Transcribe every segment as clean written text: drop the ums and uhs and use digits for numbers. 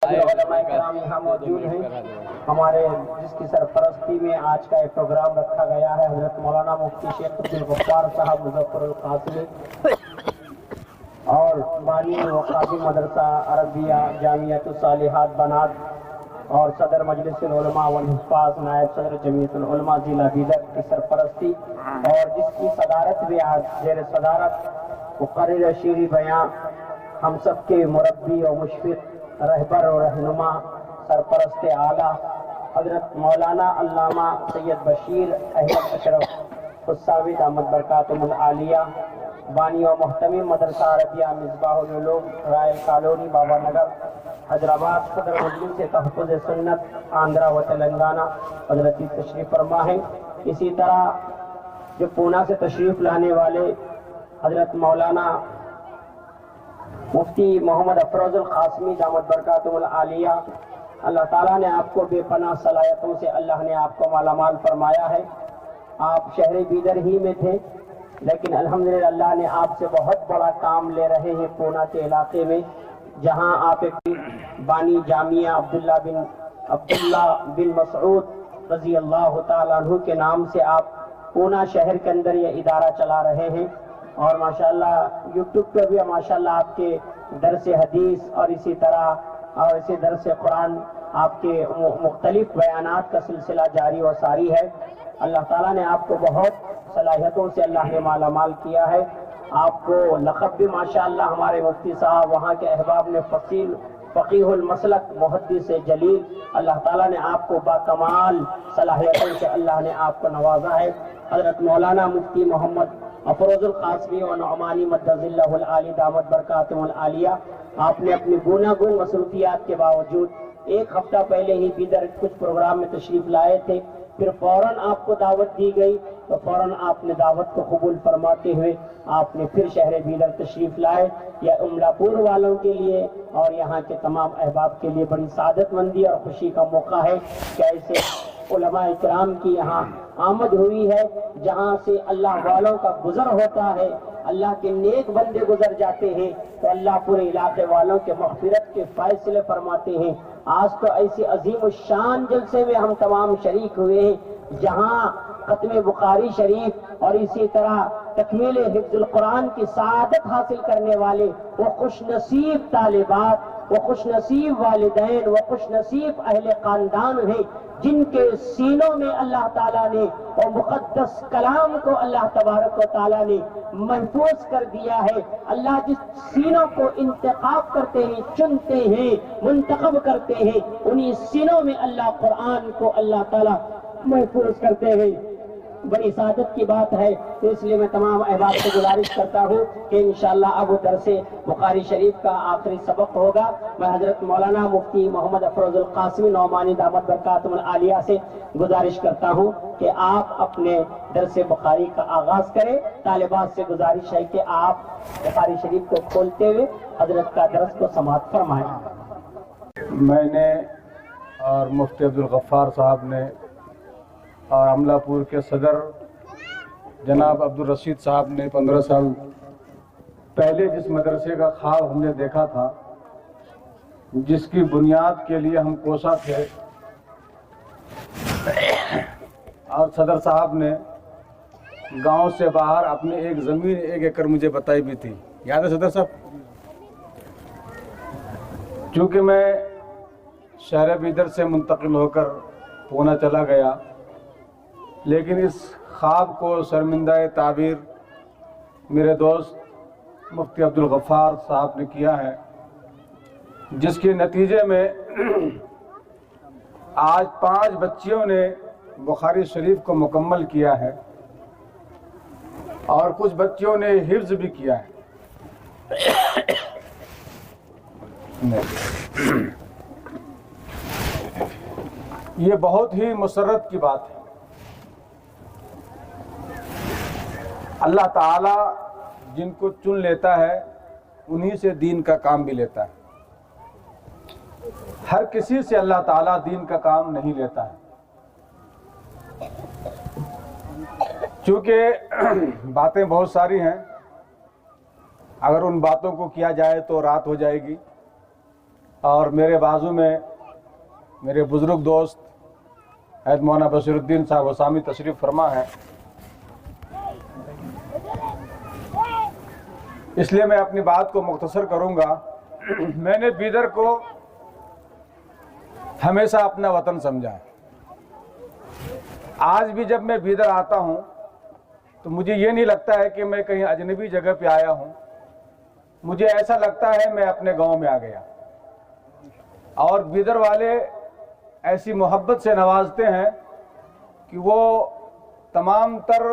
جو علماء کرام یہاں موجود ہیں، ہمارے جس کی سرپرستی میں آج کا ایک پروگرام رکھا گیا ہے، حضرت مولانا مفتی شیخ عبدالغفار صاحب مظفر القاسمی اور بانی و قاضی مدرسہ عربیہ جامعۃ الصالحات بنات اور صدر مجلس العلماء والحفاظ نائب صدر جمعیت العلماء ضلع بیدر کی سرپرستی اور جس کی صدارت بھی آج زیر صدارت مقرر شیریں بیاں ہم سب کے مربی و مشفق رہبر و رہنما سرپرست اعلیٰ حضرت مولانا علامہ سید بشیر احمد اشرف حساوی دامت برکاتہم العالیہ بانی و محتمم مدرسہ عربیہ مصباح العلوم رائل کالونی بابا نگر حیدرآباد صدر مجلس تحفظ سنت آندھرا و تلنگانہ حضرت تشریف فرما ہے۔ اسی طرح جو پونا سے تشریف لانے والے حضرت مولانا مفتی محمد افروز القاسمی دامت برکاتہم العالیہ، اللہ تعالیٰ نے آپ کو بے پناہ صلاحیتوں سے اللہ نے آپ کو مالا مال فرمایا ہے۔ آپ شہر بیدر ہی میں تھے لیکن الحمدللہ اللہ نے آپ سے بہت بڑا کام لے رہے ہیں پونا کے علاقے میں، جہاں آپ ایک بانی جامعہ عبداللہ بن مسعود رضی اللہ تعالیٰ عنہ کے نام سے آپ پونا شہر کے اندر یہ ادارہ چلا رہے ہیں، اور ماشاءاللہ یوٹیوب پہ بھی ماشاءاللہ آپ کے درس حدیث اور اسی طرح اور اسی درس قرآن آپ کے مختلف بیانات کا سلسلہ جاری و ساری ہے۔ اللہ تعالیٰ نے آپ کو بہت صلاحیتوں سے اللہ نے مالا مال کیا ہے۔ آپ کو لقب بھی ماشاءاللہ ہمارے مفتی صاحب وہاں کے احباب نے فقیہ المسلک محدث جلیل، اللہ تعالیٰ نے آپ کو باکمال صلاحیتوں سے اللہ نے آپ کو نوازا ہے۔ حضرت مولانا مفتی محمد افروز القاسمی و نعمانی مدظ اللہ العالی دامت برکاتہم العالیہ، آپ نے اپنی گوناگون مصروفیات کے باوجود ایک ہفتہ پہلے ہی بیدر کچھ پروگرام میں تشریف لائے تھے، پھر فوراً آپ کو دعوت دی گئی تو فوراً آپ نے دعوت کو قبول فرماتے ہوئے آپ نے پھر شہر بیدر تشریف لائے۔ یہ املا پور والوں کے لیے اور یہاں کے تمام احباب کے لیے بڑی سعادت مندی اور خوشی کا موقع ہے کہ ایسے علماء کرام کی یہاں آمد ہوئی ہے جہاں سے اللہ والوں کا گزر ہوتا ہے، اللہ کے نیک بندے گزر جاتے ہیں تو اللہ پورے علاقے والوں کے مغفرت کے فیصلے فرماتے ہیں۔ آج تو ایسی عظیم الشان جلسے میں ہم تمام شریک ہوئے ہیں جہاں ختم بخاری شریف اور اسی طرح تکمیل حفظ القرآن کی سعادت حاصل کرنے والے وہ خوش نصیب طالبات، وہ خوش نصیب والدین، وہ خوش نصیب اہل خاندان ہیں جن کے سینوں میں اللہ تعالیٰ نے اور مقدس کلام کو اللہ تبارک و تعالیٰ نے محفوظ کر دیا ہے۔ اللہ جس سینوں کو انتخاب کرتے ہیں، چنتے ہیں، منتخب کرتے ہیں، انہی سینوں میں اللہ قرآن کو اللہ تعالیٰ محفوظ کرتے ہیں۔ بڑی سعادت کی بات ہے، تو اس لیے میں تمام احباب سے گزارش کرتا ہوں کہ انشاءاللہ اب درس بخاری شریف کا آخری سبق ہوگا۔ میں حضرت مولانا مفتی محمد افروز القاسمی نعمانی دامت برکاتہم العالیہ سے گزارش کرتا ہوں کہ آپ اپنے درس بخاری کا آغاز کریں۔ طالبات سے گزارش ہے کہ آپ بخاری شریف کو کھولتے ہوئے حضرت کا درس کو سماعت فرمائیں۔ میں نے اور مفتی عبدالغفار صاحب نے اور املا پور کے صدر جناب عبدالرشید صاحب نے 15 سال پہلے جس مدرسے کا خواب ہم نے دیکھا تھا، جس کی بنیاد کے لیے ہم کوشاں تھے، اور صدر صاحب نے گاؤں سے باہر اپنی ایک زمین 1 ایکڑ مجھے بتائی بھی تھی، یاد ہے صدر صاحب؟ چونکہ میں شہر بیدر سے منتقل ہو کر پونا چلا گیا، لیکن اس خواب کو شرمندہ تعبیر میرے دوست مفتی عبدالغفار صاحب نے کیا ہے، جس کے نتیجے میں آج 5 بچیوں نے بخاری شریف کو مکمل کیا ہے اور کچھ بچیوں نے حفظ بھی کیا ہے۔ یہ بہت ہی مسرت کی بات ہے۔ اللہ تعالیٰ جن کو چن لیتا ہے انہی سے دین کا کام بھی لیتا ہے، ہر کسی سے اللہ تعالیٰ دین کا کام نہیں لیتا ہے، چونکہ باتیں بہت ساری ہیں، اگر ان باتوں کو کیا جائے تو رات ہو جائے گی، اور میرے بازو میں میرے بزرگ دوست حید مولانا بشیر الدین صاحب وسامی تشریف فرما ہیں، اس لیے میں اپنی بات کو مختصر کروں گا۔ میں نے بیدر کو ہمیشہ اپنا وطن سمجھا ہے۔ آج بھی جب میں بیدر آتا ہوں تو مجھے یہ نہیں لگتا ہے کہ میں کہیں اجنبی جگہ پہ آیا ہوں، مجھے ایسا لگتا ہے میں اپنے گاؤں میں آ گیا۔ اور بیدر والے ایسی محبت سے نوازتے ہیں کہ وہ تمام تر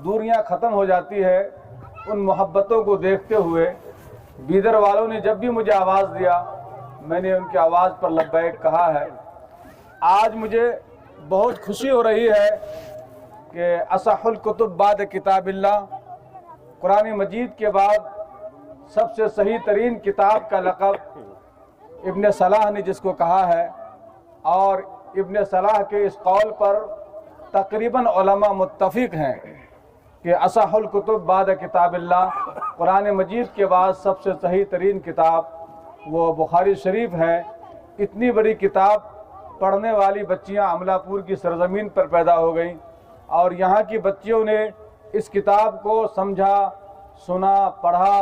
دوریاں ختم ہو جاتی ہے۔ ان محبتوں کو دیکھتے ہوئے بیدر والوں نے جب بھی مجھے آواز دیا، میں نے ان کی آواز پر لبیک کہا ہے۔ آج مجھے بہت خوشی ہو رہی ہے کہ اصح الکتب بعد کتاب اللہ، قرآن مجید کے بعد سب سے صحیح ترین کتاب کا لقب ابن صلاح نے جس کو کہا ہے، اور ابن صلاح کے اس قول پر تقریباً علماء متفق ہیں کہ اصح الکتب بعد کتاب اللہ، قرآن مجید کے بعد سب سے صحیح ترین کتاب وہ بخاری شریف ہے۔ اتنی بڑی کتاب پڑھنے والی بچیاں عملہ پور کی سرزمین پر پیدا ہو گئیں، اور یہاں کی بچیوں نے اس کتاب کو سمجھا، سنا، پڑھا۔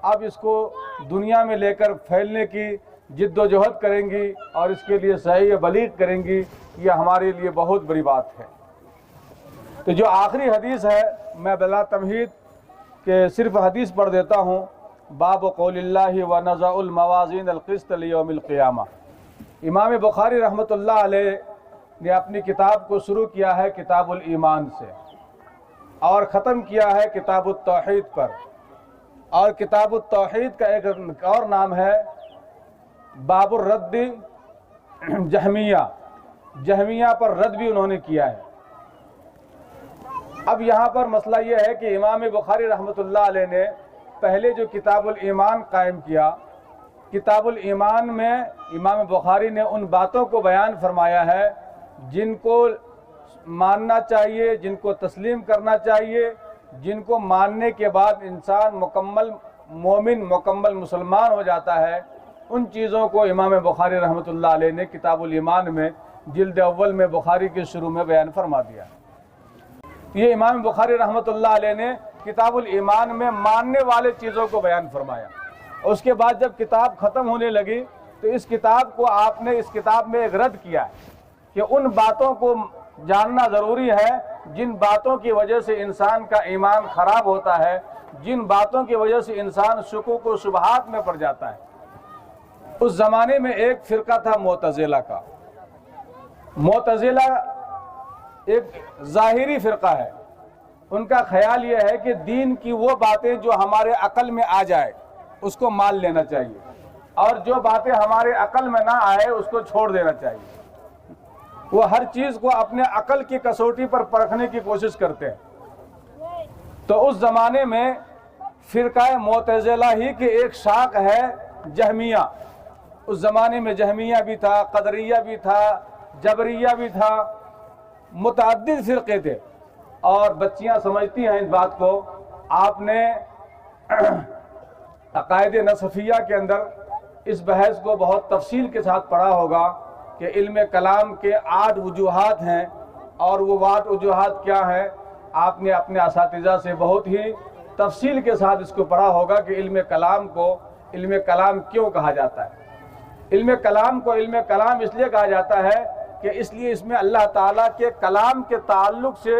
اب اس کو دنیا میں لے کر پھیلنے کی جد و جہد کریں گی اور اس کے لیے صحیح بلیغ کریں گی۔ یہ ہمارے لیے بہت بڑی بات ہے۔ تو جو آخری حدیث ہے، میں بلا تمہید کہ صرف حدیث پڑھ دیتا ہوں۔ باب قول اللہ ونضع الموازین القسط لیوم القیامہ۔ امام بخاری رحمۃ اللہ علیہ نے اپنی کتاب کو شروع کیا ہے کتاب الایمان سے، اور ختم کیا ہے کتاب التوحید پر۔ اور کتاب التوحید کا ایک اور نام ہے باب الرد جہمیہ۔ جہمیہ پر رد بھی انہوں نے کیا ہے۔ اب یہاں پر مسئلہ یہ ہے کہ امام بخاری رحمۃ اللہ علیہ نے پہلے جو کتاب الایمان قائم کیا، کتاب الایمان میں امام بخاری نے ان باتوں کو بیان فرمایا ہے جن کو ماننا چاہیے، جن کو تسلیم کرنا چاہیے، جن کو ماننے کے بعد انسان مکمل مومن، مکمل مسلمان ہو جاتا ہے۔ ان چیزوں کو امام بخاری رحمۃ اللہ علیہ نے کتاب الایمان میں جلد اول میں بخاری کے شروع میں بیان فرما دیا۔ یہ امام بخاری رحمۃ اللہ علیہ نے کتاب الایمان میں ماننے والے چیزوں کو بیان فرمایا۔ اس کے بعد جب کتاب ختم ہونے لگی تو اس کتاب کو آپ نے اس کتاب میں ایک رد کیا ہے کہ ان باتوں کو جاننا ضروری ہے جن باتوں کی وجہ سے انسان کا ایمان خراب ہوتا ہے، جن باتوں کی وجہ سے انسان شکوک و شبہات میں پڑ جاتا ہے۔ اس زمانے میں ایک فرقہ تھا معتزلہ کا۔ معتزلہ ایک ظاہری فرقہ ہے۔ ان کا خیال یہ ہے کہ دین کی وہ باتیں جو ہمارے عقل میں آ جائے اس کو مان لینا چاہیے، اور جو باتیں ہمارے عقل میں نہ آئے اس کو چھوڑ دینا چاہیے۔ وہ ہر چیز کو اپنے عقل کی کسوٹی پر پرکھنے کی کوشش کرتے ہیں۔ تو اس زمانے میں فرقہ معتزلہ ہی کے ایک شاخ ہے جہمیہ۔ اس زمانے میں جہمیہ بھی تھا، قدریہ بھی تھا، جبریہ بھی تھا، متعدد فرقے تھے۔ اور بچیاں سمجھتی ہیں اس بات کو۔ آپ نے عقائد نصفیہ کے اندر اس بحث کو بہت تفصیل کے ساتھ پڑھا ہوگا کہ علم کلام کے 8 وجوہات ہیں، اور وہ 8 وجوہات کیا ہیں آپ نے اپنے اساتذہ سے بہت ہی تفصیل کے ساتھ اس کو پڑھا ہوگا کہ علم کلام کو علم کلام کیوں کہا جاتا ہے۔ علم کلام کو علم کلام اس لیے کہا جاتا ہے کہ اس لیے اس میں اللہ تعالیٰ کے کلام کے تعلق سے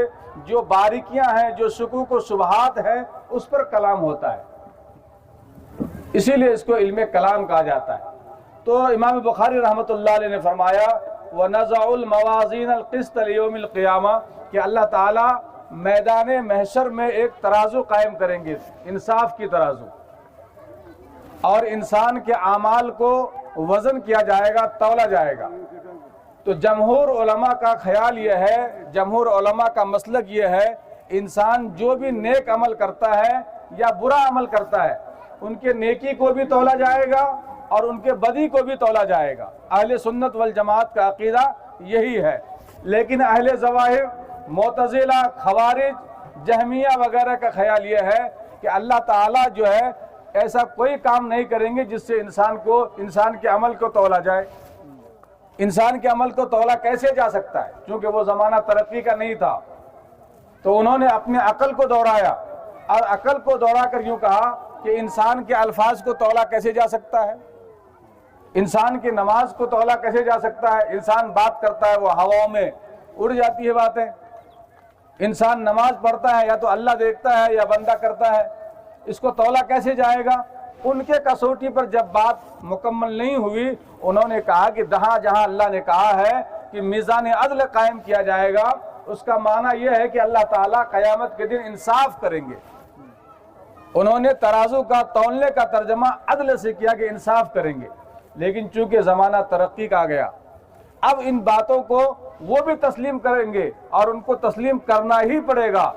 جو باریکیاں ہیں، جو شکوک و شبہات ہیں، اس پر کلام ہوتا ہے، اسی لیے اس کو علم کلام کہا جاتا ہے۔ تو امام بخاری رحمۃ اللہ علیہ نے فرمایا وَنَضَعُ الْمَوَازِينَ الْقِسْطَ لِيَوْمِ الْقِيَامَةِ کہ اللہ تعالیٰ میدان محشر میں ایک ترازو قائم کریں گے، انصاف کی ترازو، اور انسان کے اعمال کو وزن کیا جائے گا، تولا جائے گا۔ تو جمہور علماء کا خیال یہ ہے، جمہور علماء کا مسلک یہ ہے، انسان جو بھی نیک عمل کرتا ہے یا برا عمل کرتا ہے، ان کے نیکی کو بھی تولا جائے گا اور ان کے بدی کو بھی تولا جائے گا۔ اہل سنت والجماعت کا عقیدہ یہی ہے۔ لیکن اہل ظواہر، معتزلہ، خوارج، جہمیہ وغیرہ کا خیال یہ ہے کہ اللہ تعالیٰ جو ہے ایسا کوئی کام نہیں کریں گے جس سے انسان کے عمل کو تولا جائے۔ انسان کے عمل کو تولا کیسے جا سکتا ہے؟ چونکہ وہ زمانہ ترقی کا نہیں تھا، تو انہوں نے اپنے عقل کو دوڑایا اور عقل کو دوڑا کر یوں کہا کہ انسان کے الفاظ کو تولا کیسے جا سکتا ہے، انسان کی نماز کو تولا کیسے جا سکتا ہے۔ انسان بات کرتا ہے، وہ ہواؤں میں اڑ جاتی ہے باتیں۔ انسان نماز پڑھتا ہے، یا تو اللہ دیکھتا ہے یا بندہ کرتا ہے، اس کو تولا کیسے جائے گا؟ ان کے کسوٹی پر جب بات مکمل نہیں ہوئی، انہوں نے کہا کہ جہاں اللہ نے کہا ہے کہ میزان عدل قائم کیا جائے گا، اس کا معنی یہ ہے کہ اللہ تعالیٰ قیامت کے دن انصاف کریں گے۔ انہوں نے ترازو کا تولنے کا ترجمہ عدل سے کیا کہ انصاف کریں گے، لیکن چونکہ زمانہ ترقی کا گیا، اب ان باتوں کو وہ بھی تسلیم کریں گے، اور ان کو تسلیم کرنا ہی پڑے گا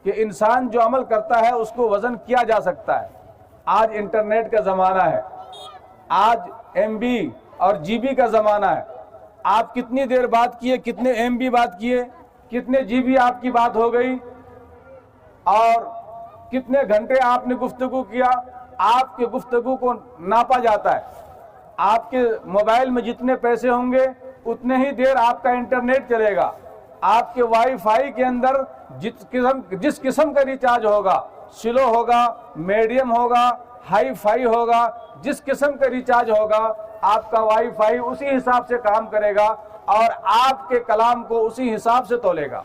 کہ انسان جو عمل کرتا ہے اس کو وزن کیا جا سکتا ہے۔ آج انٹرنیٹ کا زمانہ ہے، آج ایم بی اور جی بی کا زمانہ ہے۔ آپ کتنی دیر بات کیے، کتنے ایم بی بات کیے، کتنے جی بی آپ کی بات ہو گئی، اور کتنے گھنٹے آپ نے گفتگو کیا، آپ کے گفتگو کو ناپا جاتا ہے۔ آپ کے موبائل میں جتنے پیسے ہوں گے اتنے ہی دیر آپ کا انٹرنیٹ چلے گا۔ آپ کے وائی فائی کے اندر جس قسم کا ریچارج ہوگا، سلو ہوگا، میڈیم ہوگا، ہائی فائی ہوگا، جس قسم کا ریچارج ہوگا، آپ کا وائی فائی اسی حساب سے کام کرے گا اور آپ کے کلام کو اسی حساب سے تولے گا۔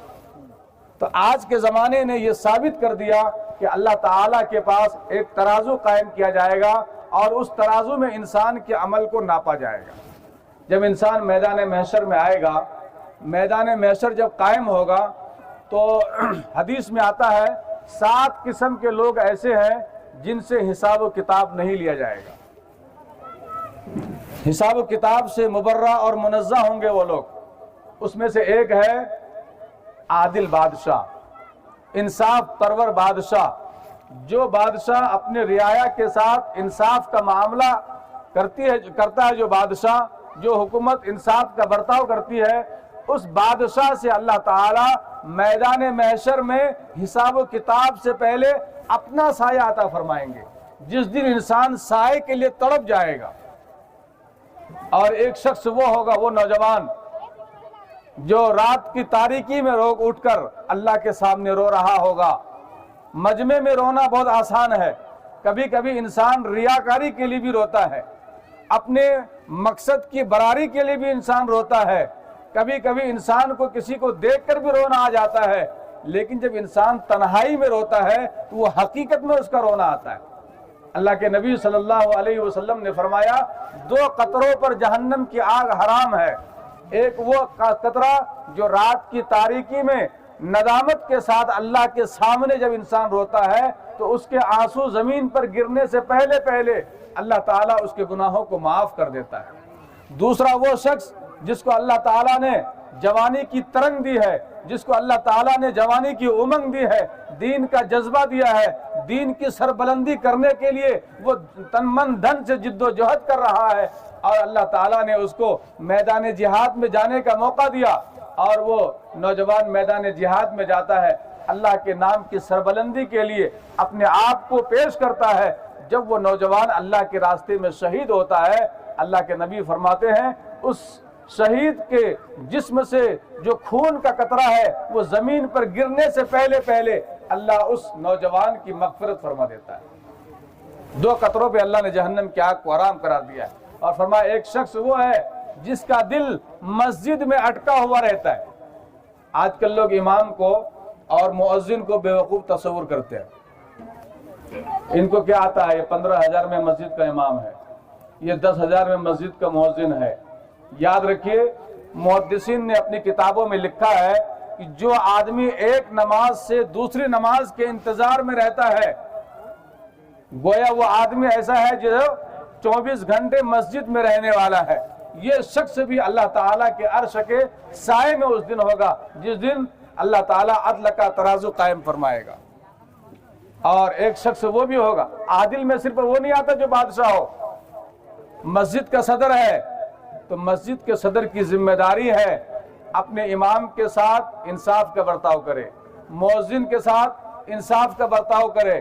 تو آج کے زمانے نے یہ ثابت کر دیا کہ اللہ تعالیٰ کے پاس ایک ترازو قائم کیا جائے گا، اور اس ترازو میں انسان کے عمل کو ناپا جائے گا۔ جب انسان میدان محشر میں آئے گا، میدان محشر جب قائم ہوگا، تو حدیث میں آتا ہے 7 قسم کے لوگ ایسے ہیں جن سے حساب و کتاب نہیں لیا جائے گا۔ حساب و کتاب سے مبرہ اور منزہ ہوں گے وہ لوگ۔ اس میں سے ایک ہے عادل بادشاہ، انصاف پرور بادشاہ، جو بادشاہ اپنے رعایا کے ساتھ انصاف کا معاملہ کرتا ہے، جو بادشاہ، جو حکومت انصاف کا برتاؤ کرتی ہے، اس بادشاہ سے اللہ تعالی میدان محشر میں حساب و کتاب سے پہلے اپنا سایہ عطا فرمائیں گے، جس دن انسان سائے کے لیے تڑپ جائے گا۔ اور ایک شخص وہ ہوگا، وہ نوجوان جو رات کی تاریکی میں اٹھ کر اللہ کے سامنے رو رہا ہوگا۔ مجمع میں رونا بہت آسان ہے، کبھی کبھی انسان ریاکاری کے لیے بھی روتا ہے، اپنے مقصد کی براری کے لیے بھی انسان روتا ہے، کبھی کبھی انسان کو کسی کو دیکھ کر بھی رونا آ جاتا ہے، لیکن جب انسان تنہائی میں روتا ہے تو وہ حقیقت میں اس کا رونا آتا ہے۔ اللہ کے نبی صلی اللہ علیہ وسلم نے فرمایا 2 قطروں پر جہنم کی آگ حرام ہے۔ ایک وہ قطرہ جو رات کی تاریکی میں ندامت کے ساتھ اللہ کے سامنے جب انسان روتا ہے تو اس کے آنسو زمین پر گرنے سے پہلے اللہ تعالیٰ اس کے گناہوں کو معاف کر دیتا ہے۔ دوسرا وہ شخص جس کو اللہ تعالیٰ نے جوانی کی ترنگ دی ہے، جس کو اللہ تعالیٰ نے جوانی کی امنگ دی ہے، دین کا جذبہ دیا ہے، دین کی سربلندی کرنے کے لیے وہ تن من دھن سے جد و جہد کر رہا ہے، اور اللہ تعالیٰ نے اس کو میدان جہاد میں جانے کا موقع دیا، اور وہ نوجوان میدان جہاد میں جاتا ہے، اللہ کے نام کی سربلندی کے لیے اپنے آپ کو پیش کرتا ہے۔ جب وہ نوجوان اللہ کے راستے میں شہید ہوتا ہے، اللہ کے نبی فرماتے ہیں اس شہید کے جسم سے جو خون کا قطرہ ہے وہ زمین پر گرنے سے پہلے اللہ اس نوجوان کی مغفرت فرما دیتا ہے۔ 2 قطروں پہ اللہ نے جہنم کی آگ کو حرام قرار دیا ہے، اور فرمایا ایک شخص وہ ہے جس کا دل مسجد میں اٹکا ہوا رہتا ہے۔ آج کل لوگ امام کو اور مؤذن کو بیوقوف تصور کرتے ہیں، ان کو کیا آتا ہے، یہ 15,000 میں مسجد کا امام ہے، یہ 10,000 میں مسجد کا مؤذن ہے۔ یاد رکھیے محدثین نے اپنی کتابوں میں لکھا ہے کہ جو آدمی ایک نماز سے دوسری نماز کے انتظار میں رہتا ہے، گویا وہ آدمی ایسا ہے جو 24 گھنٹے مسجد میں رہنے والا ہے۔ یہ شخص بھی اللہ تعالیٰ کے عرش کے سائے میں اس دن ہوگا جس دن اللہ تعالیٰ عدل کا ترازو قائم فرمائے گا۔ اور ایک شخص وہ بھی ہوگا، عادل میں صرف وہ نہیں آتا جو بادشاہ ہو، مسجد کا صدر ہے تو مسجد کے صدر کی ذمہ داری ہے اپنے امام کے ساتھ انصاف کا برتاؤ کرے، مؤذن کے ساتھ انصاف کا برتاؤ کرے،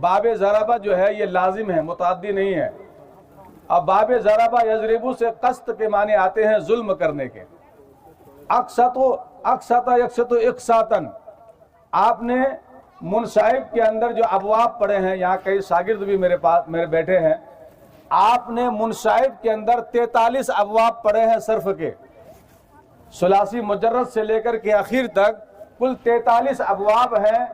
باب ضربہ جو ہے یہ لازم ہے، متعدی نہیں ہے۔ اب باب ضربہ یضربو سے قسط کے معنی آتے ہیں ظلم کرنے کے۔ اقسط اقساطن، آپ نے منصائب کے اندر جو ابواب پڑھے ہیں، یہاں کئی شاگرد بھی میرے بیٹھے ہیں، آپ نے منصائب کے اندر 43 ابواب پڑھے ہیں صرف کے، ثلاثی مجرد سے لے کر کے اخیر تک کل 43 ابواب ہیں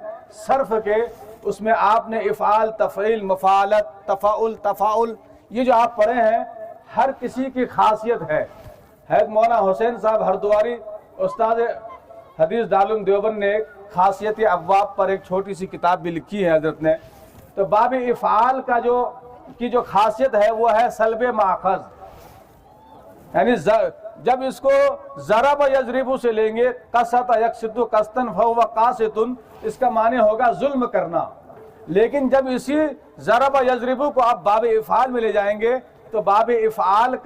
صرف کے۔ اس میں آپ نے افعال، تفعیل، مفعلت، تفاعل، تفاعل، یہ جو آپ پڑھے ہیں ہر کسی کی خاصیت ہے۔ حضرت مولانا حسین صاحب ہردواری استاد حدیث دارالعلوم دیوبند نے ایک خاصیت ابواب پر ایک چھوٹی سی کتاب بھی لکھی ہے حضرت نے۔ تو باب افعال کا جو خاصیت ہے وہ ہے سلب ماخذ، یعنی جب اس کو ضرب یضرب سے لیں گے، قسط یقسط قسطن فهو قاسط، اس کا معنی ہوگا ظلم کرنا۔ لیکن جب اسی ضرب یضرب کو آپ باب افعال میں لے جائیں گے تو باب افعال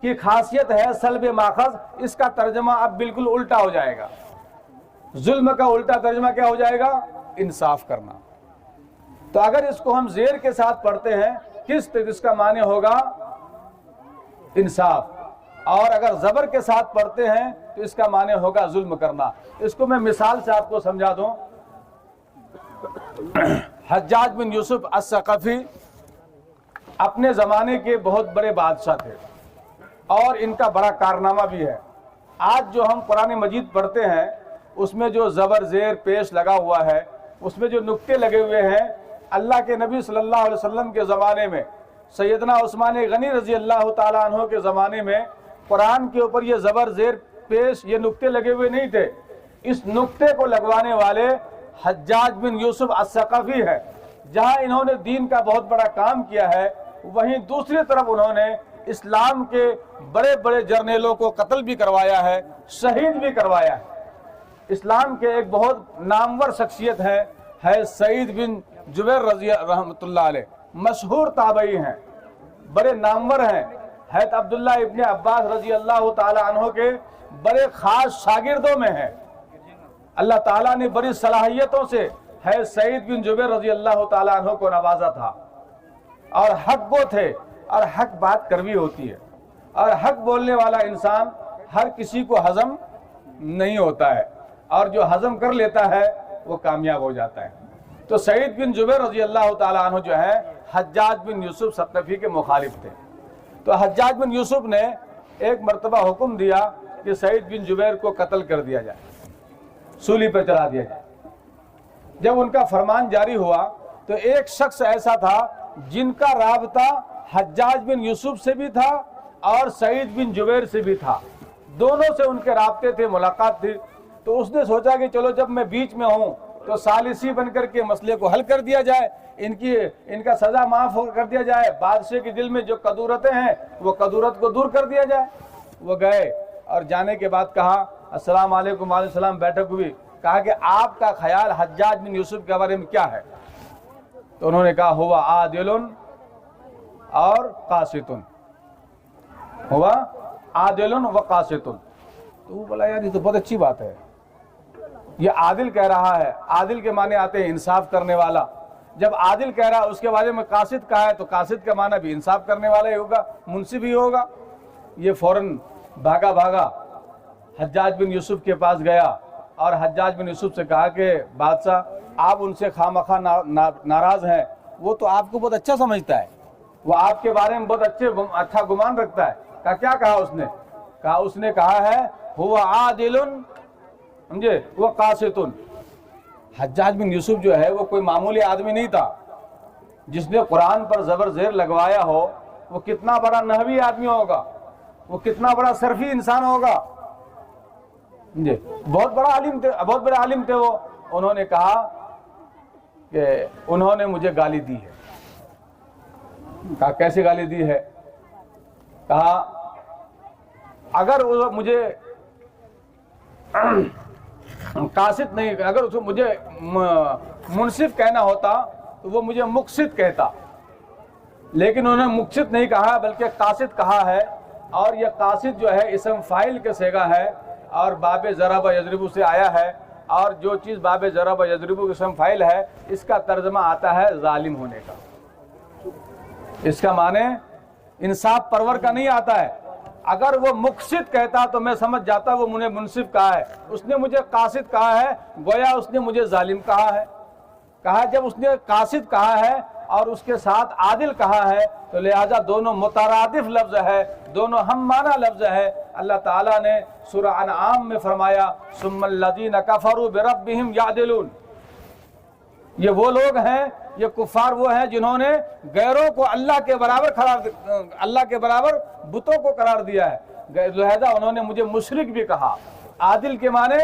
کی خاصیت ہے سلب ماخذ، اس کا ترجمہ اب بالکل الٹا ہو جائے گا۔ ظلم کا الٹا ترجمہ کیا ہو جائے گا؟ انصاف کرنا۔ تو اگر اس کو ہم زیر کے ساتھ پڑھتے ہیں قسط، اس کا معنی ہوگا انصاف، اور اگر زبر کے ساتھ پڑھتے ہیں تو اس کا معنی ہوگا ظلم کرنا۔ اس کو میں مثال سے آپ کو سمجھا دوں۔ حجاج بن یوسف الثقفی اپنے زمانے کے بہت بڑے بادشاہ تھے اور ان کا بڑا کارنامہ بھی ہے۔ آج جو ہم قرآن مجید پڑھتے ہیں اس میں جو زبر زیر پیش لگا ہوا ہے، اس میں جو نقطے لگے ہوئے ہیں، اللہ کے نبی صلی اللہ علیہ وسلم کے زمانے میں، سیدنا عثمان غنی رضی اللہ تعالیٰ عنہ کے زمانے میں قرآن کے اوپر یہ زبر زیر پیش، یہ نقطے لگے ہوئے نہیں تھے۔ اس نقطے کو لگوانے والے حجاج بن یوسف الثقفی ہے۔ جہاں انہوں نے دین کا بہت بڑا کام کیا ہے، وہیں دوسری طرف انہوں نے اسلام کے بڑے بڑے جرنیلوں کو قتل بھی کروایا ہے، شہید بھی کروایا ہے۔ اسلام کے ایک بہت نامور شخصیت ہے سعید بن جبیر رضی رحمۃ اللہ علیہ، مشہور تابعی ہیں، بڑے نامور ہیں، حضرت عبداللہ ابن عباس رضی اللہ تعالی عنہ کے بڑے خاص شاگردوں میں ہیں۔ اللہ تعالیٰ نے بڑی صلاحیتوں سے حضرت سعید بن جبیر رضی اللہ تعالی عنہ کو نوازا تھا، اور حق گو تھے، اور حق بات کڑوی ہوتی ہے، اور حق بولنے والا انسان ہر کسی کو ہضم نہیں ہوتا ہے، اور جو ہضم کر لیتا ہے وہ کامیاب ہو جاتا ہے۔ تو سعید بن جبیر رضی اللہ تعالیٰ عنہ جو ہے حجاج بن یوسف ثقفی کے مخالف تھے۔ تو حجاج بن یوسف نے ایک مرتبہ حکم دیا کہ سعید بن جبیر کو قتل کر دیا جائے، سولی پر چڑھا دیا جائے۔ جب ان کا فرمان جاری ہوا تو ایک شخص ایسا تھا جن کا رابطہ حجاج بن یوسف سے بھی تھا اور سعید بن جبیر سے بھی تھا، دونوں سے ان کے رابطے تھے، ملاقات تھی۔ تو اس نے سوچا کہ چلو جب میں بیچ میں ہوں تو ثالثی بن کر کے مسئلے کو حل کر دیا جائے، ان کا سزا معاف کر دیا جائے، بادشاہ کے دل میں جو قدورتیں ہیں وہ قدورت کو دور کر دیا جائے۔ وہ گئے اور جانے کے بعد کہا السلام علیکم، وعلیکم السلام، بیٹھک ہوئی، کہا کہ آپ کا خیال حجاج بن یوسف کے بارے میں کیا ہے؟ تو انہوں نے کہا ہوا عادل اور قاسط، ہوا عادل و قاسط۔ تو وہ بولا یار یہ تو بہت اچھی بات ہے، یہ عادل کہہ رہا ہے، عادل کے معنی آتے ہیں انصاف کرنے والا، جب عادل کہہ رہا ہے اس کے بارے میں قاسط کہا ہے تو قاسط کا معنی بھی انصاف کرنے والا ہی ہوگا، منصف ہی ہوگا۔ یہ فوراً بھاگا حجاج بن یوسف کے پاس گیا اور حجاج بن یوسف سے کہا کہ بادشاہ آپ ان سے خواہ ناراض ہیں، وہ تو آپ کو بہت اچھا سمجھتا ہے، وہ آپ کے بارے میں بہت اچھا گمان رکھتا ہے۔ کیا کہا اس نے کہا ہے ہوا عادل، سمجھے، وہ قاسط۔ حجاج بن یوسف جو ہے وہ کوئی معمولی آدمی نہیں تھا، جس نے قرآن پر زبر زیر لگوایا ہو وہ کتنا بڑا نحوی آدمی ہوگا، وہ کتنا بڑا صرفی انسان ہوگا، بہت بڑے عالم تھے وہ۔ انہوں نے کہا کہ انہوں نے مجھے گالی دی ہے۔ کہا کیسے گالی دی ہے؟ کہا اگر مجھے قاسط نہیں، اگر اس کو مجھے منصف کہنا ہوتا تو وہ مجھے مقسط کہتا، لیکن انہوں نے مقسط نہیں کہا بلکہ قاسط کہا ہے، اور یہ قاسط جو ہے اسم فاعل کے صیغہ ہے اور باب ضرب یضرب سے آیا ہے۔ اور جو چیز باب ضرب یضرب اسم فاعل ہے اس کا ترجمہ آتا ہے ظالم ہونے کا. اس کا معنی انصاف پرور کا نہیں آتا ہے. اگر وہ مقصد کہتا تو میں سمجھ جاتا وہ مجھے منصف کہا ہے. اس نے مجھے قاصد کہا ہے گویا اس نے مجھے ظالم کہا ہے. جب اس نے قاصد کہا ہے اور اس کے ساتھ عادل کہا ہے تو لہذا دونوں مترادف لفظ ہے, دونوں ہم معنی لفظ ہے. اللہ تعالیٰ نے سورہ انعام میں فرمایا ثم الذین کفروا بربہم یعدلون. یہ وہ لوگ ہیں, یہ کفار وہ ہیں جنہوں نے غیروں کو اللہ کے برابر بتوں کو قرار دیا ہے. لہذا انہوں نے مجھے مشرک بھی کہا. عادل کے معنی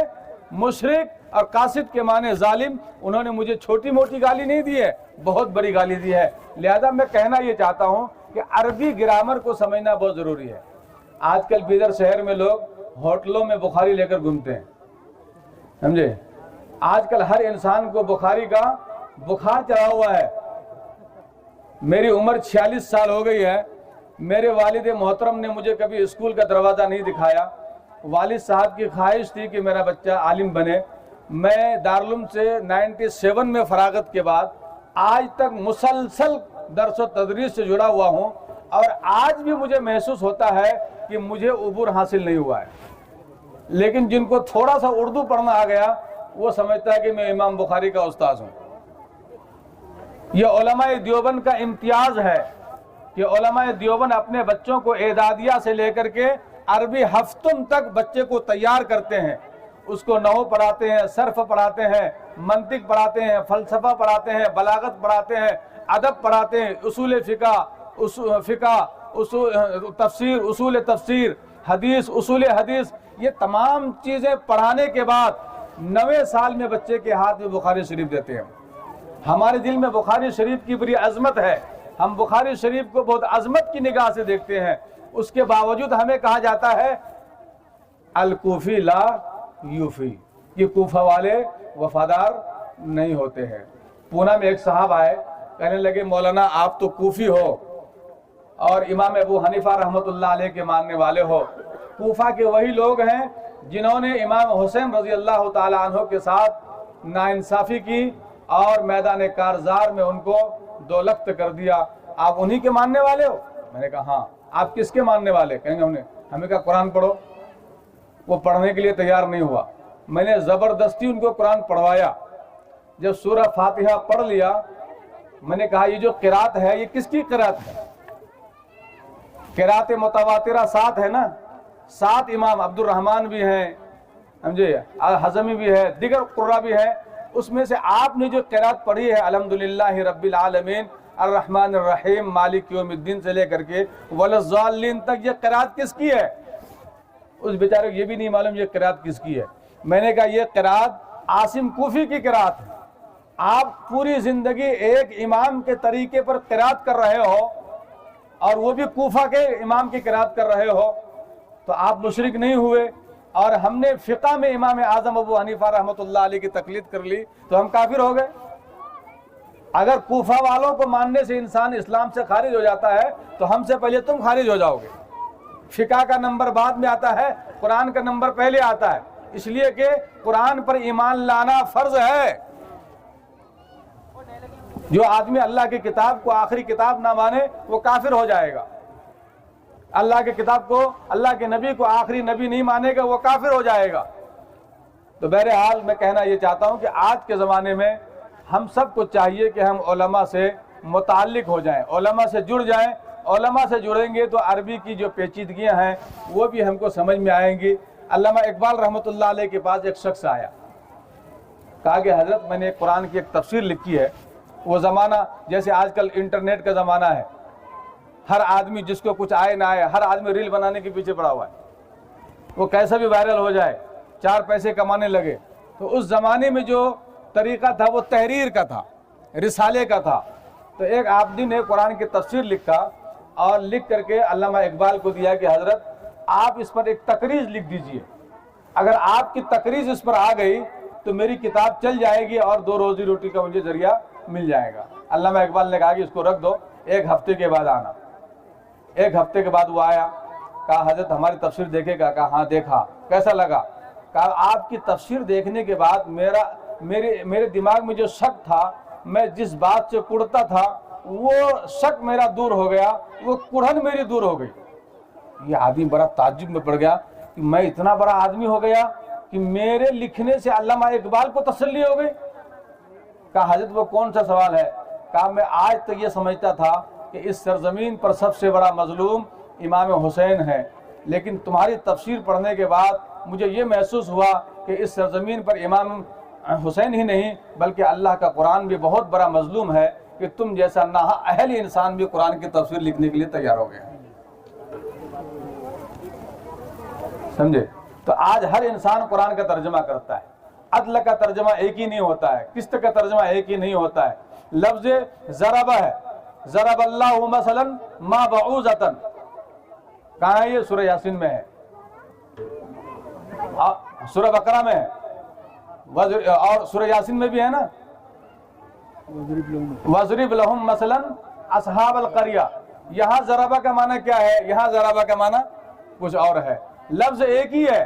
مشرک اور قاصد کے معنی ظالم. انہوں نے مجھے چھوٹی موٹی گالی نہیں دی ہے, بہت بڑی گالی دی ہے. لہذا میں کہنا یہ چاہتا ہوں کہ عربی گرامر کو سمجھنا بہت ضروری ہے. آج کل بیدر شہر میں لوگ ہوٹلوں میں بخاری لے کر گھومتے ہیں, سمجھے. آج کل ہر انسان کو بخاری کا بخار چڑھا ہوا ہے. میری عمر 46 سال ہو گئی ہے. میرے والد محترم نے مجھے کبھی اسکول کا دروازہ نہیں دکھایا. والد صاحب کی خواہش تھی کہ میرا بچہ عالم بنے. میں دارالعلوم سے 97 میں فراغت کے بعد آج تک مسلسل درس و تدریس سے جڑا ہوا ہوں, اور آج بھی مجھے محسوس ہوتا ہے کہ مجھے عبور حاصل نہیں ہوا ہے. لیکن جن کو تھوڑا سا اردو پڑھنا آ گیا وہ سمجھتا ہے کہ میں امام بخاری کا استاذ ہوں. یہ علماء دیوبند کا امتیاز ہے کہ علماء دیوبند اپنے بچوں کو اعدادیہ سے لے کر کے عربی ہفتم تک بچے کو تیار کرتے ہیں. اس کو نحو پڑھاتے ہیں, صرف پڑھاتے ہیں, منطق پڑھاتے ہیں, فلسفہ پڑھاتے ہیں, بلاغت پڑھاتے ہیں, ادب پڑھاتے ہیں, اصول تفسیر, اصول تفسیر, حدیث, اصول حدیث. یہ تمام چیزیں پڑھانے کے بعد 9 سال میں بچے کے ہاتھ میں بخاری شریف دیتے ہیں. ہمارے دل میں بخاری شریف کی بڑی عظمت ہے. ہم بخاری شریف کو بہت عظمت کی نگاہ سے دیکھتے ہیں. اس کے باوجود ہمیں کہا جاتا ہے الکوفی لا یوفی, یہ کوفہ والے وفادار نہیں ہوتے ہیں. پونا میں ایک صاحب آئے, کہنے لگے مولانا آپ تو کوفی ہو اور امام ابو حنیفہ رحمۃ اللہ علیہ کے ماننے والے ہو. کوفہ کے وہی لوگ ہیں جنہوں نے امام حسین رضی اللہ تعالی عنہ کے ساتھ ناانصافی کی اور میدان کارزار میں ان کو 2 لخت کر دیا. آپ انہی کے ماننے والے ہو؟ میں نے کہا ہاں. آپ کس کے ماننے والے؟ کہیں گے ہمیں کہا قرآن پڑھو. وہ پڑھنے کے لیے تیار نہیں ہوا. میں نے زبردستی ان کو قرآن پڑھوایا. جب سورہ فاتحہ پڑھ لیا میں نے کہا یہ جو قرات ہے یہ کس کی قرات ہے؟ قرات متواترہ 7 ہے نا, 7 امام عبد الرحمن بھی ہیں, سمجھے, حزمی بھی ہے, دیگر قرہ بھی ہیں. اس میں سے آپ نے جو قرات پڑھی ہے الحمدللہ رب العالمین الرحمن الرحیم مالک یوم الدین سے لے کر کے وللضالین تک, یہ قرات کس کی ہے؟ اس بیچارے کو یہ بھی نہیں معلوم یہ قرات کس کی ہے. میں نے کہا یہ قرات عاصم کوفی کی قرات ہے. آپ پوری زندگی ایک امام کے طریقے پر قرات کر رہے ہو اور وہ بھی کوفہ کے امام کی قرات کر رہے ہو تو آپ مشرک نہیں ہوئے. اور ہم نے فقہ میں امام اعظم ابو حنیفہ رحمۃ اللہ علیہ کی تقلید کر لی تو ہم کافر ہو گئے. اگر کوفہ والوں کو ماننے سے انسان اسلام سے خارج ہو جاتا ہے تو ہم سے پہلے تم خارج ہو جاؤ گے. فقہ کا نمبر بعد میں آتا ہے, قرآن کا نمبر پہلے آتا ہے, اس لیے کہ قرآن پر ایمان لانا فرض ہے. جو آدمی اللہ کی کتاب کو آخری کتاب نہ مانے وہ کافر ہو جائے گا. اللہ کی کتاب کو, اللہ کے نبی کو آخری نبی نہیں مانے گا وہ کافر ہو جائے گا. تو بہرحال میں کہنا یہ چاہتا ہوں کہ آج کے زمانے میں ہم سب کو چاہیے کہ ہم علماء سے متعلق ہو جائیں, علماء سے جڑ جائیں. علماء سے جڑیں گے تو عربی کی جو پیچیدگیاں ہیں وہ بھی ہم کو سمجھ میں آئیں گی. علامہ اقبال رحمۃ اللہ علیہ کے پاس ایک شخص آیا, کہا کہ حضرت میں نے قرآن کی ایک تفسیر لکھی ہے. وہ زمانہ جیسے آج کل انٹرنیٹ کا زمانہ ہے, ہر آدمی جس کو کچھ آئے نہ آئے ہر آدمی ریل بنانے کے پیچھے پڑا ہوا ہے. وہ کیسا بھی وائرل ہو جائے, 4 پیسے کمانے لگے. تو اس زمانے میں جو طریقہ تھا وہ تحریر کا تھا, رسالے کا تھا. تو ایک آدمی نے قرآن کی تفسیر لکھا اور لکھ کر کے علامہ اقبال کو دیا کہ حضرت آپ اس پر ایک تقریر لکھ دیجئے. اگر آپ کی تقریر اس پر آ گئی تو میری کتاب چل جائے گی اور 2 روزی روٹی کا مجھے ذریعہ مل جائے گا. علامہ اقبال نے کہا کہ اس کو رکھ دو, 1 ہفتے کے بعد آنا. 1 ہفتے کے بعد وہ آیا, کہا حضرت ہماری تفسیر دیکھے گا؟ کہا ہاں دیکھا. کیسا لگا؟ کہا آپ کی تفسیر دیکھنے کے بعد میرے دماغ میں جو شک تھا، میں جس بات سے کڑتا تھا وہ شک میرا دور ہو گیا، وہ کڑھن میری دور ہو گئی۔ یہ آدمی بڑا تعجب میں پڑ گیا کہ میں اتنا بڑا آدمی ہو گیا کہ میرے لکھنے سے علامہ اقبال کو تسلی ہو گئی۔ کہا حضرت وہ کون سا سوال ہے؟ کہا میں آج تک یہ سمجھتا تھا کہ اس سرزمین پر سب سے بڑا مظلوم امام حسین ہے، لیکن تمہاری تفسیر پڑھنے کے بعد مجھے یہ محسوس ہوا کہ اس سرزمین پر امام حسین ہی نہیں بلکہ اللہ کا قرآن بھی بہت بڑا مظلوم ہے کہ تم جیسا نااہل انسان بھی قرآن کی تفسیر لکھنے کے لیے تیار ہو گیا۔ سمجھے؟ تو آج ہر انسان قرآن کا ترجمہ کرتا ہے، عدل کا ترجمہ ایک ہی نہیں ہوتا ہے، قسط کا ترجمہ ایک ہی نہیں ہوتا ہے۔ لفظ ضرب ہے، ضرب اللہ مثلا ما بعوضۃ، کہاں ہے یہ؟ سورہ یاسین میں ہے، سورہ بقرہ میں ہے، اور سورہ یاسین میں بھی ہے نا، وَضْرِبْ لَهُمْ مَثَلًا أَصْحَابَ الْقَرْيَةِ۔ یہاں ضربہ کا معنی کیا ہے؟ یہاں ضربہ کا معنی کچھ اور ہے، لفظ ایک ہی ہے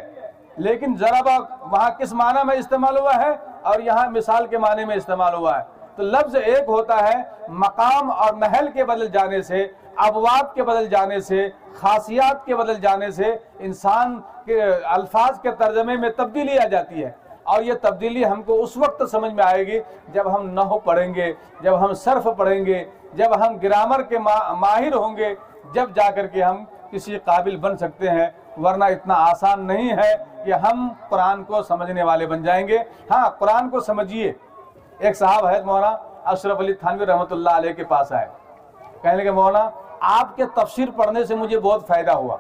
لیکن ضربہ وہاں کس معنی میں استعمال ہوا ہے اور یہاں مثال کے معنی میں استعمال ہوا ہے۔ تو لفظ ایک ہوتا ہے، مقام اور محل کے بدل جانے سے، ابواب کے بدل جانے سے، خاصیات کے بدل جانے سے انسان کے الفاظ کے ترجمے میں تبدیلی آ جاتی ہے، اور یہ تبدیلی ہم کو اس وقت سمجھ میں آئے گی جب ہم نحو پڑھیں گے، جب ہم صرف پڑھیں گے، جب ہم گرامر کے ماہر ہوں گے، جب جا کر کے ہم کسی قابل بن سکتے ہیں، ورنہ اتنا آسان نہیں ہے کہ ہم قرآن کو سمجھنے والے بن جائیں گے۔ ہاں قرآن کو سمجھیے۔ ایک صاحب حضرت مولانا اشرف علی تھانوی رحمۃ اللہ علیہ کے پاس آئے، کہنے لگے مولانا آپ کے تفسیر پڑھنے سے مجھے بہت فائدہ ہوا۔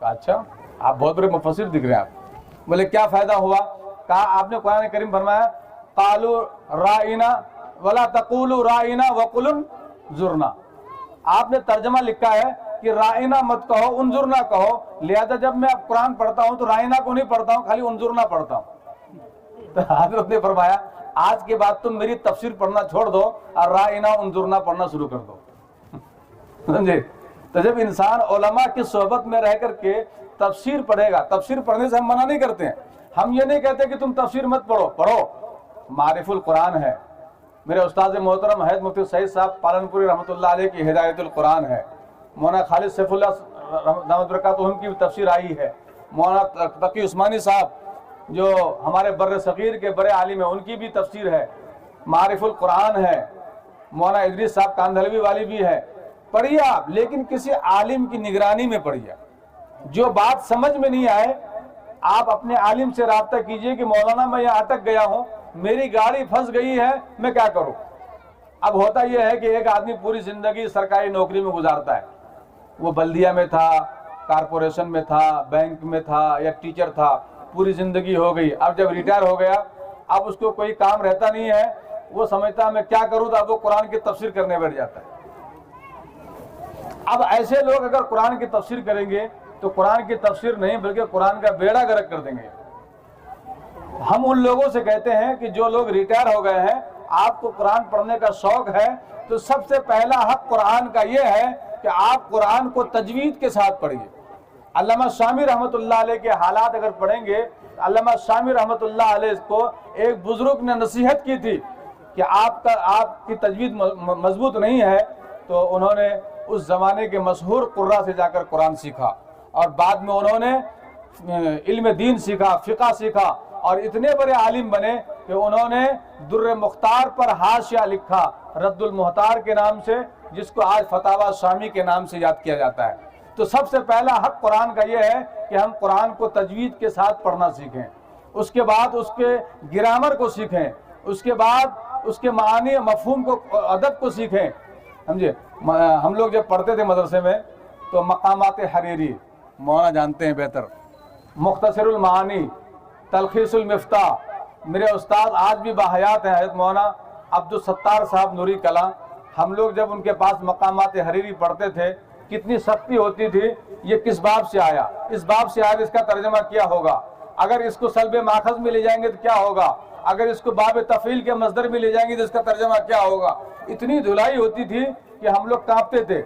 کہا اچھا، آپ بہت بڑے مفسر دکھ رہے ہیں آپ۔ بولے کیا فائدہ ہوا؟ کہا آپ نے قرآن کریم فرمایا قالوا رائنا ولا تقولوا رائنا وقولوا انظرنا۔ آپ نے ترجمہ لکھا ہے کہ رائنا مت کہو، انظرنا کہو، لہذا جب میں اب قرآن پڑھتا ہوں تو رائنا کو نہیں پڑھتا ہوں، خالی انظرنا پڑھتا ہوں۔ تو حضرت نے فرمایا آج کے بعد تم میری تفسیر پڑھنا چھوڑ دو اور رائنا انظرنا پڑھنا شروع کر دو۔ سمجھے؟ تو جب انسان علماء کی صحبت میں رہ کر کے تفسیر پڑھے گا، تفسیر پڑھنے سے ہم منع نہیں کرتے ہیں، ہم یہ نہیں کہتے کہ تم تفسیر مت پڑھو، پڑھو، معرف القرآن ہے۔ میرے استاد محترم حضرت مفتی سعید صاحب پالنپوری رحمۃ اللہ علیہ کی ہدایت القرآن ہے، مولانا خالد سیف اللہ دامت برکاتہم کی تفسیر آئی ہے، مولانا تقی عثمانی صاحب جو ہمارے بر صغیر کے بڑے عالم ہیں ان کی بھی تفسیر ہے، معرف القرآن ہے، مولانا ادریس صاحب کاندھلوی والی بھی ہے۔ پڑھیے آپ، لیکن کسی عالم کی نگرانی میں پڑھیے۔ جو بات سمجھ میں نہیں آئے آپ اپنے عالم سے رابطہ کیجئے کہ مولانا میں یہاں اٹک گیا ہوں، میری گاڑی پھنس گئی ہے، میں کیا کروں؟ اب ہوتا یہ ہے کہ ایک آدمی پوری زندگی سرکاری نوکری میں گزارتا ہے، وہ بلدیہ میں تھا، کارپوریشن میں تھا، بینک میں تھا یا ٹیچر تھا، پوری زندگی ہو گئی، اب جب ریٹائر ہو گیا اب اس کو کوئی کام رہتا نہیں ہے، وہ سمجھتا میں کیا کروں، تو اب وہ قرآن کی تفسیر کرنے بیٹھ جاتا ہے۔ اب ایسے لوگ اگر قرآن کی تفسیر کریں گے تو قرآن کی تفسیر نہیں بلکہ قرآن کا بیڑا غرق کر دیں گے۔ ہم ان لوگوں سے کہتے ہیں کہ جو لوگ ریٹائر ہو گئے ہیں، آپ کو قرآن پڑھنے کا شوق ہے تو سب سے پہلا حق قرآن کا یہ ہے کہ آپ قرآن کو تجوید کے ساتھ پڑھیے۔ علامہ شامی رحمۃ اللہ علیہ کے حالات اگر پڑھیں گے، علامہ شامی رحمۃ اللہ علیہ کو ایک بزرگ نے نصیحت کی تھی کہ آپ کی تجوید مضبوط نہیں ہے، تو انہوں نے اس زمانے کے مشہور قراء سے جا کر قرآن سیکھا، اور بعد میں انہوں نے علم دین سیکھا، فقہ سیکھا، اور اتنے بڑے عالم بنے کہ انہوں نے در مختار پر حاشیہ لکھا رد المحتار کے نام سے، جس کو آج فتاوی شامی کے نام سے یاد کیا جاتا ہے۔ تو سب سے پہلا حق قرآن کا یہ ہے کہ ہم قرآن کو تجوید کے ساتھ پڑھنا سیکھیں، اس کے بعد اس کے گرامر کو سیکھیں، اس کے بعد اس کے معانی مفہوم کو، ادب کو سیکھیں۔ سمجھے؟ ہم لوگ جب پڑھتے تھے مدرسے میں تو مقامات حریری مولانا جانتے ہیں بہتر، مختصر المعانی، تلخیص المفتاح، میرے استاد آج بھی باحیات ہیں حضرت مولانا عبدالستار صاحب نوری کلاں، ہم لوگ جب ان کے پاس مقامات حریری پڑھتے تھے کتنی سختی ہوتی تھی، یہ کس باب سے آیا، اس باب سے آیا، اس کا ترجمہ کیا ہوگا، اگر اس کو سلب ماخذ میں لے جائیں گے تو کیا ہوگا، اگر اس کو باب تفعیل کے مصدر میں لے جائیں گے تو اس کا ترجمہ کیا ہوگا۔ اتنی دھلائی ہوتی تھی کہ ہم لوگ کانپتے تھے۔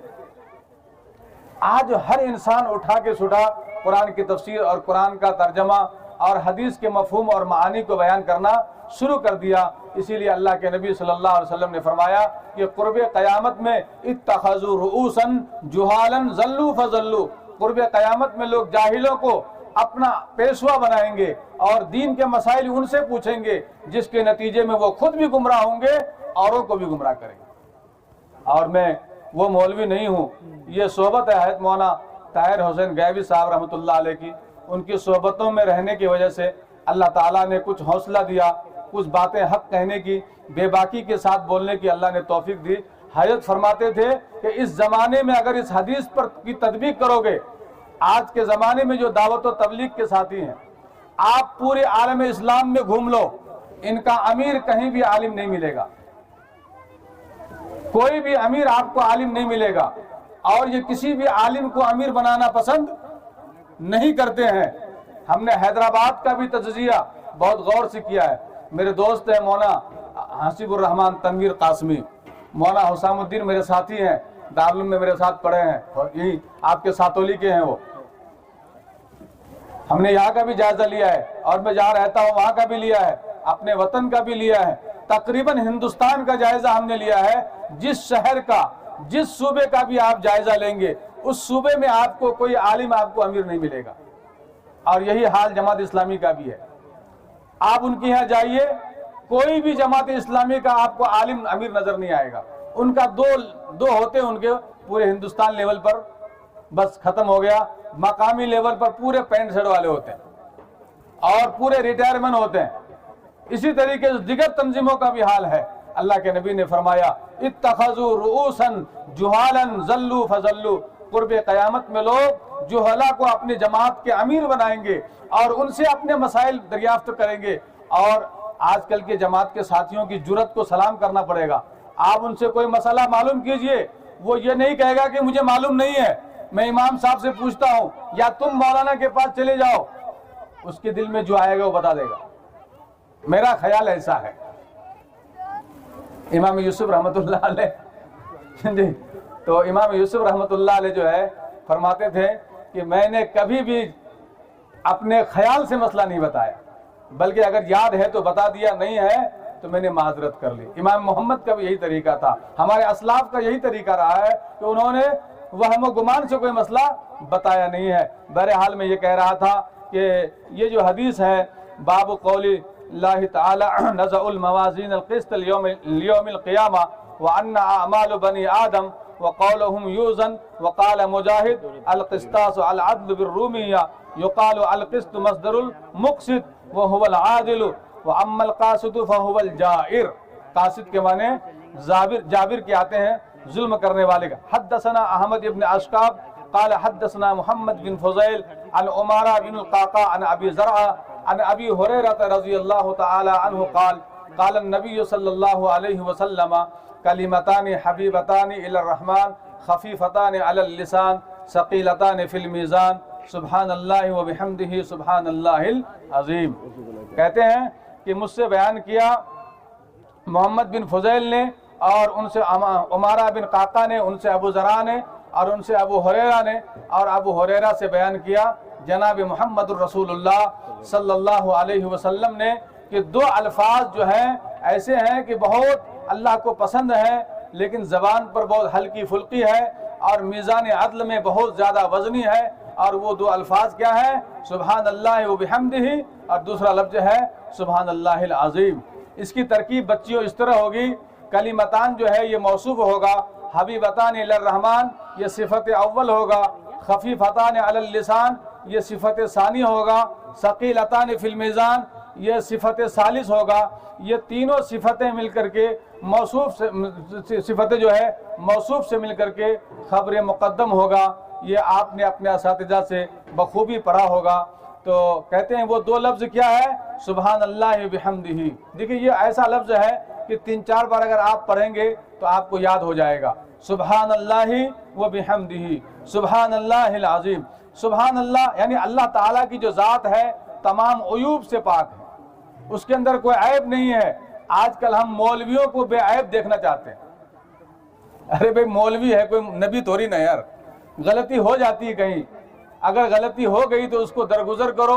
آج ہر انسان اٹھا کے سٹا قرآن کی تفسیر اور قرآن کا ترجمہ اور حدیث کے مفہوم اور معانی کو بیان کرنا شروع کر دیا۔ اسی لیے اللہ کے نبی صلی اللہ علیہ وسلم نے فرمایا کہ قرب قیامت میں اتخذوا رؤوسا جہالا ضلوا فضلوا، قرب قیامت میں لوگ جاہلوں کو اپنا پیشوا بنائیں گے اور دین کے مسائل ان سے پوچھیں گے، جس کے نتیجے میں وہ خود بھی گمراہ ہوں گے، اوروں کو بھی گمراہ کریں گے۔ اور میں وہ مولوی نہیں ہوں، یہ صحبت ہے حضرت مولانا طاہر حسین غیبی صاحب رحمۃ اللہ علیہ کی، ان کی صحبتوں میں رہنے کی وجہ سے اللہ تعالیٰ نے کچھ حوصلہ دیا، کچھ باتیں حق کہنے کی، بے باکی کے ساتھ بولنے کی اللہ نے توفیق دی۔ حضرت فرماتے تھے کہ اس زمانے میں اگر اس حدیث پر کی تطبیق کرو گے، آج کے زمانے میں جو دعوت و تبلیغ کے ساتھی ہیں، آپ پورے عالم اسلام میں گھوم لو، ان کا امیر کہیں بھی عالم نہیں ملے گا، کوئی بھی امیر آپ کو عالم نہیں ملے گا، اور یہ کسی بھی عالم کو امیر بنانا پسند نہیں کرتے ہیں۔ ہم نے حیدرآباد کا بھی تجزیہ بہت غور سے کیا ہے۔ میرے دوست ہیں مولانا حسیب الرحمان تنویر قاسمی، مولانا حسام الدین میرے ساتھی ہیں، دارالعلوم میں میرے ساتھ پڑھے ہیں، اور یہی آپ کے ساتولی کے ہیں وہ۔ ہم نے یہاں کا بھی جائزہ لیا ہے، اور میں جہاں رہتا ہوں وہاں کا بھی لیا ہے، اپنے وطن کا بھی لیا ہے، تقریباً ہندوستان کا جائزہ ہم نے لیا ہے۔ جس شہر کا، جس صوبے کا بھی آپ جائزہ لیں گے، اس صوبے میں آپ کو کوئی عالم، آپ کو امیر نہیں ملے گا، اور یہی حال جماعت اسلامی کا بھی ہے۔ آپ ان کے یہاں جائیے، کوئی بھی جماعت اسلامی کا آپ کو عالم امیر نظر نہیں آئے گا۔ ان کا دو ہوتے ہیں ان کے پورے ہندوستان لیول پر، بس ختم ہو گیا۔ مقامی لیول پر پورے پینٹ شرٹ والے ہوتے ہیں اور پورے ریٹائرمنٹ ہوتے ہیں۔ اسی طریقے سے دیگر تنظیموں کا بھی حال ہے۔ اللہ کے نبی نے فرمایا اتخذوا رؤوسا جہالا ضلوا فضلوا، قرب قیامت میں لوگ جہلا کو اپنی جماعت کے امیر بنائیں گے اور ان سے اپنے مسائل دریافت کریں گے، اور آج کل کے جماعت کے ساتھیوں کی جرت کو سلام کرنا پڑے گا۔ آپ ان سے کوئی مسئلہ معلوم کیجئے، وہ یہ نہیں کہے گا کہ مجھے معلوم نہیں ہے، میں امام صاحب سے پوچھتا ہوں، یا تم مولانا کے پاس چلے جاؤ، اس کے دل میں جو آئے گا وہ بتا دے گا۔ میرا خیال ایسا ہے۔ امام یوسف رحمۃ اللہ علیہ تو امام یوسف رحمۃ اللہ علیہ جو ہے فرماتے تھے کہ میں نے کبھی بھی اپنے خیال سے مسئلہ نہیں بتایا، بلکہ اگر یاد ہے تو بتا دیا، نہیں ہے تو میں نے معذرت کر لی۔ امام محمد کا بھی یہی طریقہ تھا، ہمارے اسلاف کا یہی طریقہ رہا ہے کہ انہوں نے وہم و گمان سے کوئی مسئلہ بتایا نہیں ہے۔ بہرحال میں یہ کہہ رہا تھا کہ یہ جو حدیث ہے باب قول اللہ تعالی نزع الموازین القسط لیوم القیامہ وان اعمال بنی آدم وقولهم یوزن، وقال مجاہد القسطاس العدل بالرومیہ، یقال القسط مصدر المقسط وهو العادل واما القاسط فهو الجائر۔ قاسط کے معنی جابر کے آتے ہیں، ظلم کرنے والے کا۔ حدثنا احمد ابن اشکاب قال حدثنا محمد بن فضیل عن عمارہ بن القعقاع عن ابی زرعہ عن ابی ہریرہ رضی اللہ تعالی عنہ قال قال النبی صلی اللہ علیہ وسلم کلمتان حبیبتان الی الرحمن خفیفتان علی اللسان ثقیلتان فی المیزان سبحان اللہ وبحمدہ سبحان اللہ العظیم۔ کہتے ہیں کہ مجھ سے بیان کیا محمد بن فضیل نے، اور ان سے عمارہ بن قعقاع نے، ان سے ابو زرع نے، اور ان سے ابو ہریرہ نے، اور ابو ہریرہ سے بیان کیا جناب محمد الرسول اللہ صلی اللہ علیہ وسلم نے کہ دو الفاظ جو ہیں ایسے ہیں کہ بہت اللہ کو پسند ہیں، لیکن زبان پر بہت ہلکی پھلکی ہے اور میزان عدل میں بہت زیادہ وزنی ہے، اور وہ دو الفاظ کیا ہیں؟ سبحان اللہ وبحمدہ، اور دوسرا لفظ ہے سبحان اللہ العظیم۔ اس کی ترکیب بچیوں اس طرح ہوگی، کلمتان جو ہے یہ موصوف ہوگا، حبیبتان الی الرحمن یہ صفت اول ہوگا، خفیفتان علی اللسان یہ صفت ثانی ہوگا، ثقیلتان فی المیزان یہ صفت ثالث ہوگا۔ یہ تینوں صفتیں مل کر کے موصوف سے صفتیں جو ہے موصوف سے مل کر کے خبر مقدم ہوگا۔ یہ آپ نے اپنے اساتذہ سے بخوبی پڑھا ہوگا۔ تو کہتے ہیں وہ دو لفظ کیا ہے؟ سبحان اللہ بحمدہ۔ دیکھیں یہ ایسا لفظ ہے کہ 3-4 بار اگر آپ پڑھیں گے تو آپ کو یاد ہو جائے گا۔ سبحان اللہ و بحمدہ، سبحان اللہ العظیم۔ سبحان اللہ یعنی اللہ تعالیٰ کی جو ذات ہے تمام عیوب سے پاک ہے، اس کے اندر کوئی عیب نہیں ہے۔ آج کل ہم مولویوں کو بے عیب دیکھنا چاہتے ہیں۔ ارے بھائی مولوی ہے، کوئی نبی تھوڑی نہ یار، غلطی ہو جاتی ہے کہیں، اگر غلطی ہو گئی تو اس کو درگزر کرو،